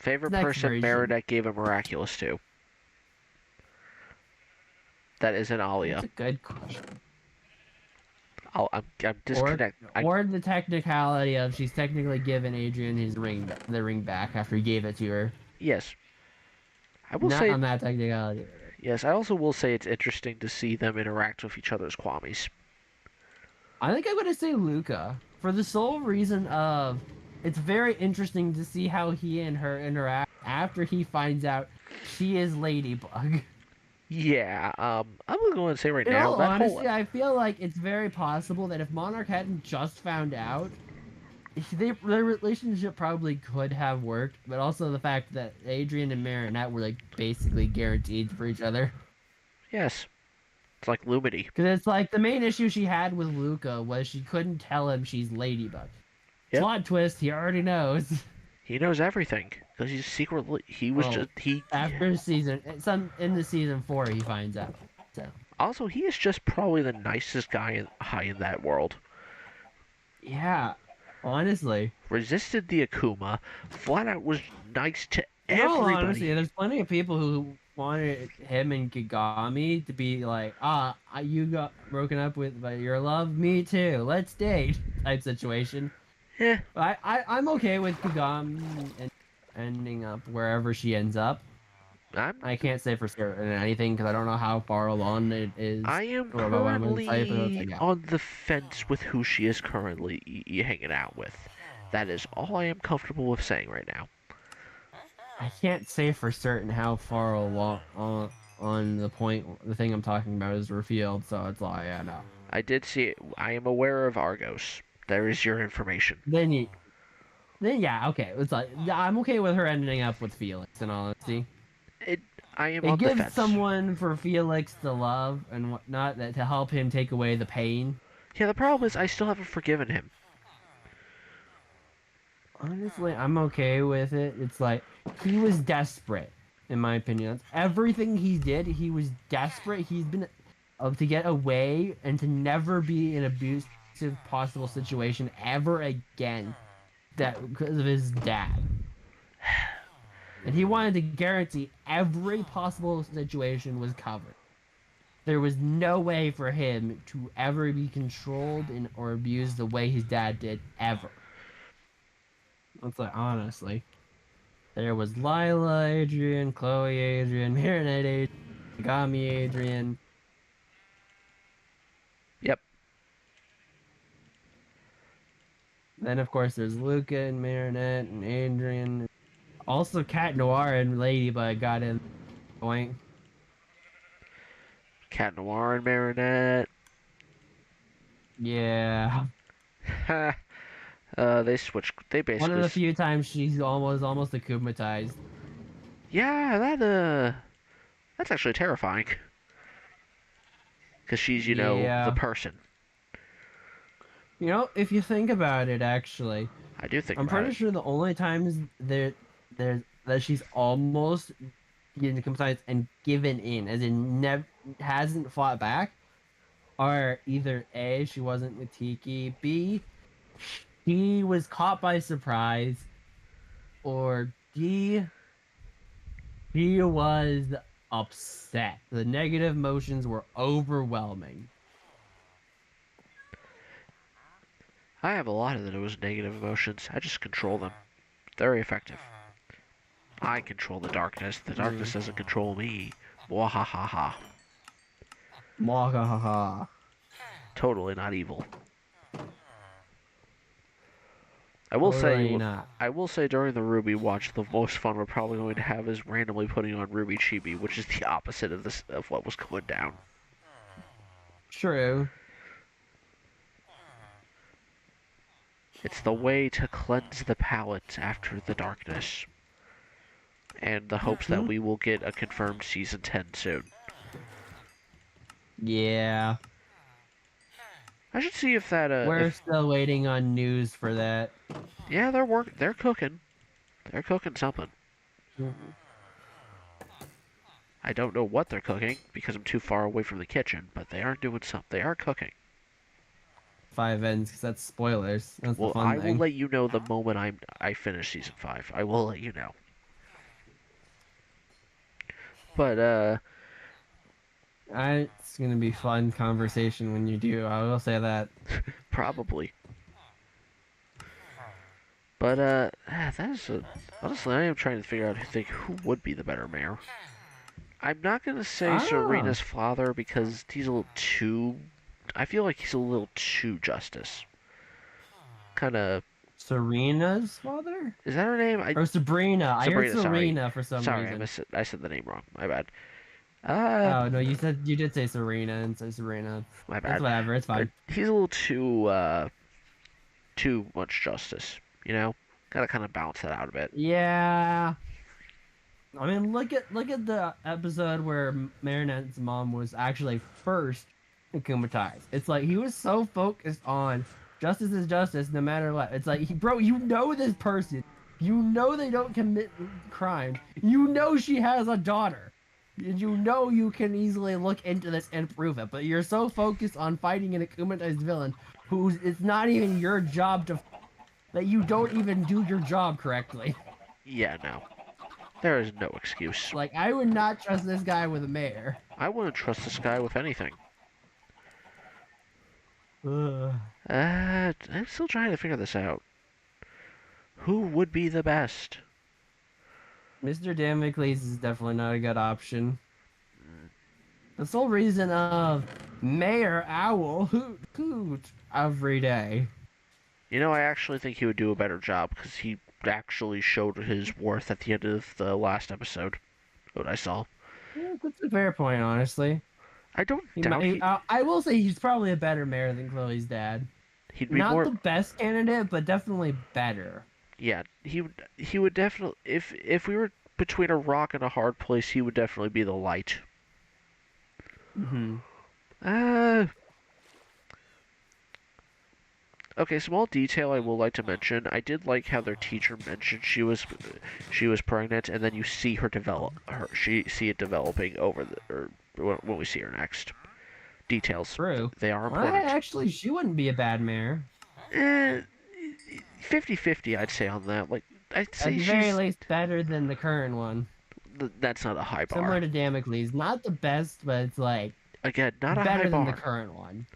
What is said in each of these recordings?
Favorite next person version. Marinette gave a miraculous to? That isn't That's Alia. a good question. I'm Or disconnect. or the technicality of she's technically given Adrian the ring back after he gave it to her. Yes, I will Not say on that technicality. yes. I also will say it's interesting to see them interact with each other's Kwamis. I think I'm gonna say Luca for the sole reason of it's very interesting to see how he and her interact after he finds out she is Ladybug. Yeah. I'm gonna go and say right In now all that whole honesty, I feel like it's very possible that if Monarch hadn't just found out, their relationship probably could have worked, but also the fact that Adrian and Marinette were like basically guaranteed for each other. yes, it's like Lumity. Because it's like the main issue she had with Luca was she couldn't tell him she's Ladybug. Yep, Plot twist, he already knows. he knows everything because he's secretly he was Well, just he. after some in the season 4, he finds out. So Also, he is just probably the nicest guy high in that world. yeah, honestly, Resisted the Akuma, flat out was nice to in all honesty, everybody. there's plenty of people who wanted him and Kagami to be like, you got broken up with by your love, me too. Let's date type situation. Yeah, I'm okay with Kagami and ending up wherever she ends up. I'm I can't say for certain anything because I don't know how far along it is I am or about what I'm going to say. But it's currently like, yeah, on the fence with who she is currently hanging out with. That is all I am comfortable with saying right now. I can't say for certain how far along on the point the thing I'm talking about is revealed. So it's like, yeah, no. I did see it. I am aware of Argos. There is your information. Then you, then yeah, okay. It's like yeah, I'm okay with her ending up with Felix. In honesty, It. I am it on the gives fence. someone for Felix to love and whatnot that to help him take away the pain. Yeah, the problem is I still haven't forgiven him. Honestly, I'm okay with it. It's like he was desperate, in my opinion. That's everything he did. He was desperate. He's been to get away and to never be in an abusive possible situation ever again. That because of his dad, and he wanted to guarantee every possible situation was covered. There was no way for him to ever be controlled or abused the way his dad did ever. That's like honestly. There was Lila Adrian, Chloe Adrian, Marinette Adrian, Gami Adrian. Yep. Then of course there's Luca and Marinette and Adrian. Also Cat Noir and Ladybug got in point. Cat Noir and Marinette. Yeah. Ha. They switched. They One of basically. the few times she's almost akumatized. Yeah, that's actually terrifying. Because she's, the Yeah. person. If you think about it actually, I do think I'm about pretty it. sure the only times there's that she's almost getting akumatized and given in, as in never hasn't fought back, are either A, she wasn't with Tiki, B, she was caught by surprise, or D, she was upset. The negative emotions were overwhelming. I have a lot of those negative emotions. I just control them. Very effective. I control the darkness. The Mm. darkness doesn't control me. Wahahaha. Mwahaha. Totally not evil. I will say, Totally not. I will say during the Ruby watch, the most fun we're probably going to have is randomly putting on Ruby Chibi, which is the opposite of what was going down. True. It's the way to cleanse the palate after the darkness, and the hopes that we will get a confirmed season 10 soon. Yeah. I should see if that We're if still waiting on news for that. yeah, they're cooking. They're cooking something. I don't know what they're cooking because I'm too far away from the kitchen, but they are doing something. They are cooking. Five ends, because that's spoilers. That's the Well, fun I will thing. let you know the moment I finish season 5. I will let you know. But It's gonna be fun conversation when you do. I will say that. probably. But that is honestly, I am trying to figure out who would be the better mayor. I'm not gonna say Ah, Serena's father because he's a little too. I feel like he's a little too justice. Kind of. Serena's father Is that her name? or Sabrina? I heard Sabrina. Sorry, Serena for some sorry. reason. I said the name wrong. My bad. Oh no, you did say Serena and say Serena. My It's bad. whatever. It's fine. He's a little too much justice. You know, gotta kind of balance that out a bit. Yeah. I mean, look at the episode where Marinette's mom was actually first akumatized. It's like he was so focused on justice is justice, no matter what. It's like, bro, you know this person, you know they don't commit crimes, you know she has a daughter, and you know you can easily look into this and prove it. But you're so focused on fighting an akumatized villain who's it's not even your job to that you don't even do your job correctly. Yeah, no. There is no excuse. Like, I would not trust this guy with a mayor. I wouldn't trust this guy with anything. Ugh. I'm still trying to figure this out. Who would be the best? Mr. Damocles is definitely not a good option. The sole reason of Mayor Owl hoot every day. You know, I actually think he would do a better job because he actually showed his worth at the end of the last episode. What I saw. Yeah, that's a fair point, honestly. I don't He doubt might, I will say he's probably a better mayor than Chloe's dad. he'd be Not more. the best candidate, but definitely better. Yeah, he would definitely. If we were between a rock and a hard place, he would definitely be the light. Hmm. Uh, Okay, small detail I will like to mention. I did like how their teacher mentioned she was pregnant, and then you see her develop see it developing over the or when we see her next. Details, True. they are Well, important. actually, she wouldn't be a bad mayor. Eh, 50-50 I'd say on that. Like I'd At say the very least, better than the current one. that's not a high bar. Similar to Damocles. Not the best, but it's like Again, not a better high than the bar. current one.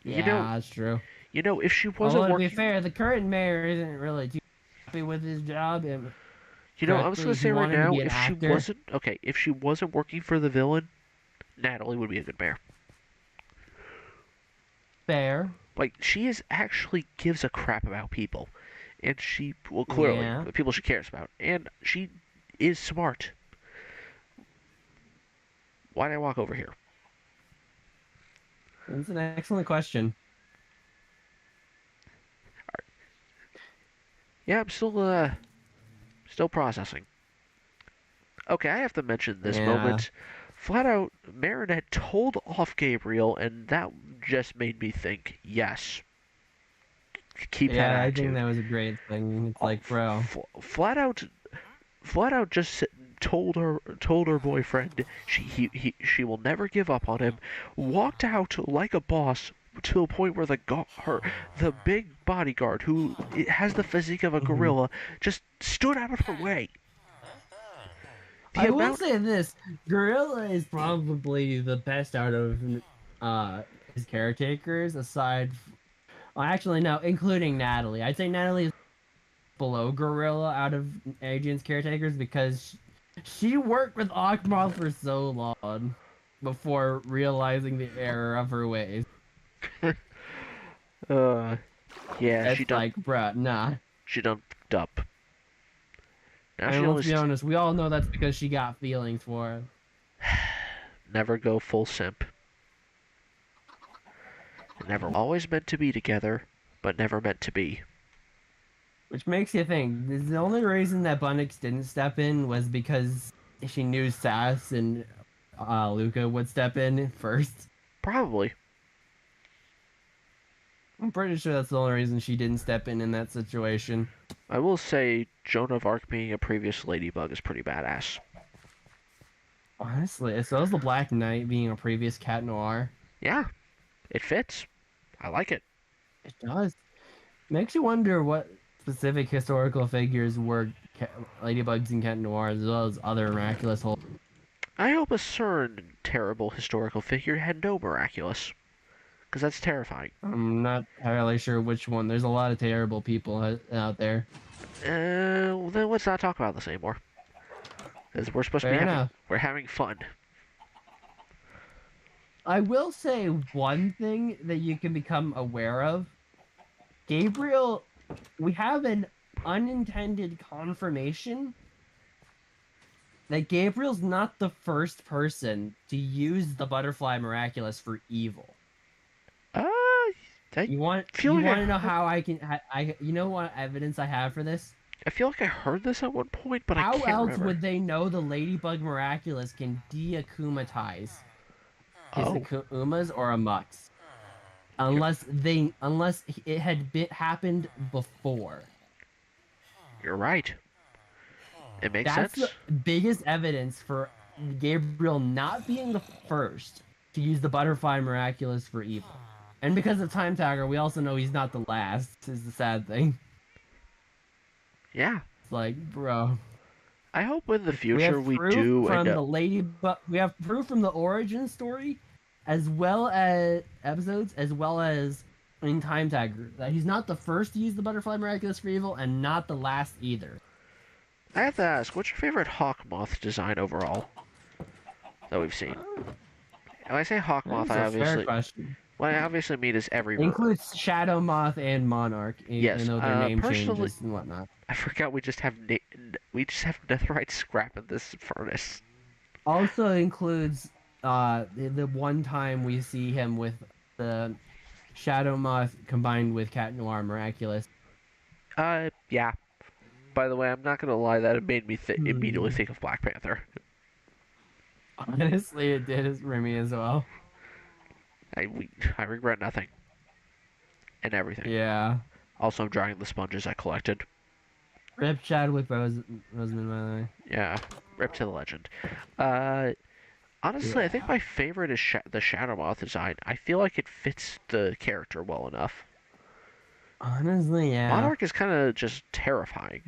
You Yeah, know, that's true. if she wasn't Although to be working, fair, the current mayor isn't really too happy with his job. And I'm just gonna correctly, he say right wanted to now, be an actor. if she wasn't working for the villain, Natalie would be a good mayor. Fair. Like she actually gives a crap about people, and clearly Yeah. the people she cares about, and she is smart. Why did I walk over here? That's an excellent question. Yeah, I'm still processing. Okay, I have to mention this Yeah. moment. Flat out, Marinette told off Gabriel, and that just made me think, yes, keep that Yeah, I attitude. think that was a great thing. It's like, bro. Flat out just told her boyfriend she will never give up on him. Walked out like a boss to the point where the big bodyguard who has the physique of a gorilla just stood out of her way. I will say this: Gorilla is probably the best out of his caretakers, well, actually, no, including Natalie. I'd say Natalie is below Gorilla out of Adrian's caretakers because she worked with Akmal for so long before realizing the error of her ways. Yeah, It's she done like, bruh, nah. she done f***ed up. Now she And let's always be honest, we all know that's because she got feelings for him. never go full simp. Never always meant to be together, but never meant to be. Which makes you think, the only reason that Bunnix didn't step in was because she knew Sass and Luca would step in first. Probably. I'm pretty sure that's the only reason she didn't step in that situation. I will say Joan of Arc being a previous Ladybug is pretty badass. Honestly, as well as the Black Knight being a previous Cat Noir. Yeah, it fits. I like it. It does. Makes you wonder what specific historical figures were Ladybugs and Cat Noirs, as well as other miraculous holes. I hope a certain terrible historical figure had no miraculous, because that's terrifying. I'm not entirely sure which one. There's a lot of terrible people out there. Well, then let's not talk about this anymore. Because we're supposed to be Fair enough. we're having fun. I will say one thing that you can become aware of. Gabriel, we have an unintended confirmation that Gabriel's not the first person to use the butterfly miraculous for evil. You want feel like to know how I can you know what evidence I have for this? I feel like I heard this at one point, but I How can't else remember. would they know the Ladybug Miraculous can deakumatize his Oh, Akumas or Amuks? Unless it had happened before. you're right. It makes That's sense. the biggest evidence for Gabriel not being the first to use the Butterfly Miraculous for evil. And because of Time Tagger, we also know he's not the last, is the sad thing. Yeah. It's like, bro. I hope in the future we do from end the up. Ladybug. We have proof from the origin story, as well as episodes, as well as in Time Tagger, that he's not the first to use the Butterfly Miraculous for evil, and not the last either. I have to ask, what's your favorite Hawk Moth design overall that we've seen? When I say Hawk Moth, That's a fair question. what I obviously mean is every. It includes Shadow Moth and Monarch, Yes, even though their name personally- changes and whatnot. I forgot we just have netherite scrap in this furnace. Also includes the one time we see him with the Shadow Moth combined with Cat Noir Miraculous. Yeah. By the way, I'm not gonna lie, that it made me immediately think of Black Panther. Honestly, it did for me as well. I regret nothing. And everything. Yeah. Also, I'm drying the sponges I collected. Rip Chadwick Boseman, by the way. Yeah, rip to the legend. Honestly, I think my favorite is the Shadow Moth design. I feel like it fits the character well enough. Honestly, yeah. Monarch is kind of just terrifying.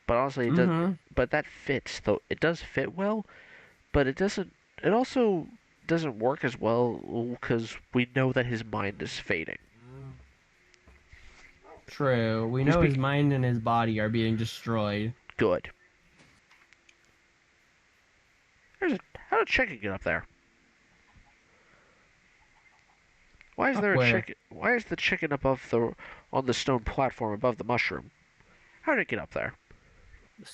But honestly, it does. But that fits, though. It does fit well, but it doesn't. It also doesn't work as well because we know that his mind is fading. True. We know his mind and his body are being destroyed. Good. How did chicken get up there? Why is there a chicken? Why is the chicken on the stone platform above the mushroom? How did it get up there?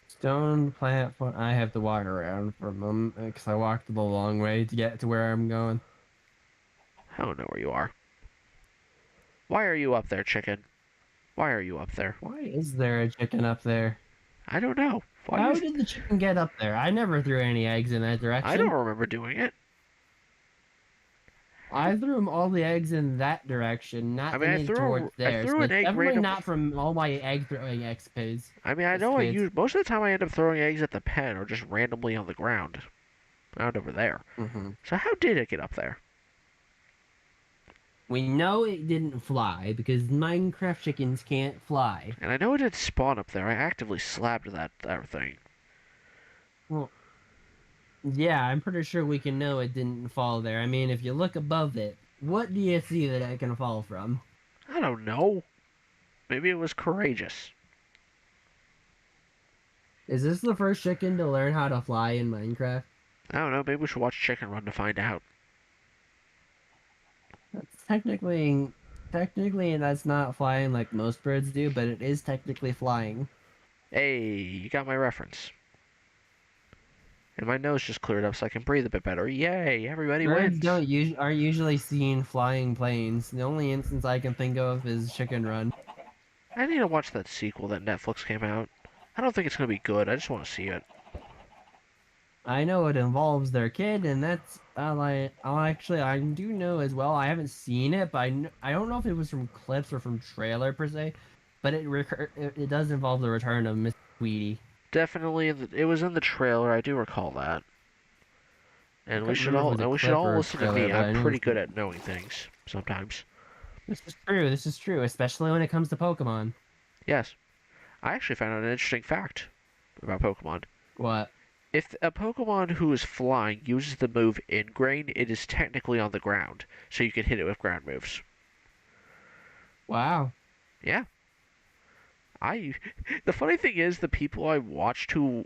Stone platform. I have to walk around for a moment because I walked the long way to get to where I'm going. I don't know where you are. Why are you up there, chicken? Why are you up there? Why is there a chicken up there? I don't know. How did the chicken get up there? I never threw any eggs in that direction. I don't remember doing it. I threw all the eggs in that direction, not towards there. I threw an egg definitely not from all my egg throwing XPs. I mean, I know most of the time I end up throwing eggs at the pen or just randomly on the ground. Out over there. So how did it get up there? We know it didn't fly because Minecraft chickens can't fly. And I know it did spawn up there. I actively slapped that thing. Well, yeah, I'm pretty sure we can know it didn't fall there. I mean, if you look above it, what do you see that it can fall from? I don't know. Maybe it was courageous. Is this the first chicken to learn how to fly in Minecraft? I don't know. Maybe we should watch Chicken Run to find out. That's technically, that's not flying like most birds do, but it is technically flying. Hey, you got my reference. And my nose just cleared up so I can breathe a bit better. Yay, everybody wins. Birds aren't usually seen flying planes. The only instance I can think of is Chicken Run. I need to watch that sequel that Netflix came out. I don't think it's going to be good. I just want to see it. I know it involves their kid, and that's I do know as well. I haven't seen it, but I don't know if it was from clips or from trailer per se, but it does involve the return of Miss Tweety. Definitely, it was in the trailer. I do recall that. And we should all listen to me. I'm pretty good at knowing things sometimes. This is true. This is true, especially when it comes to Pokemon. Yes, I actually found out an interesting fact about Pokemon. What? If a Pokemon who is flying uses the move Ingrain, it is technically on the ground, so you can hit it with ground moves. Wow. Yeah. I the funny thing is the people I watched to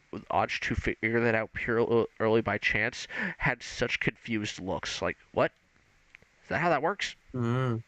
figure that out purely early by chance had such confused looks. Like, what? Is that how that works? Mm.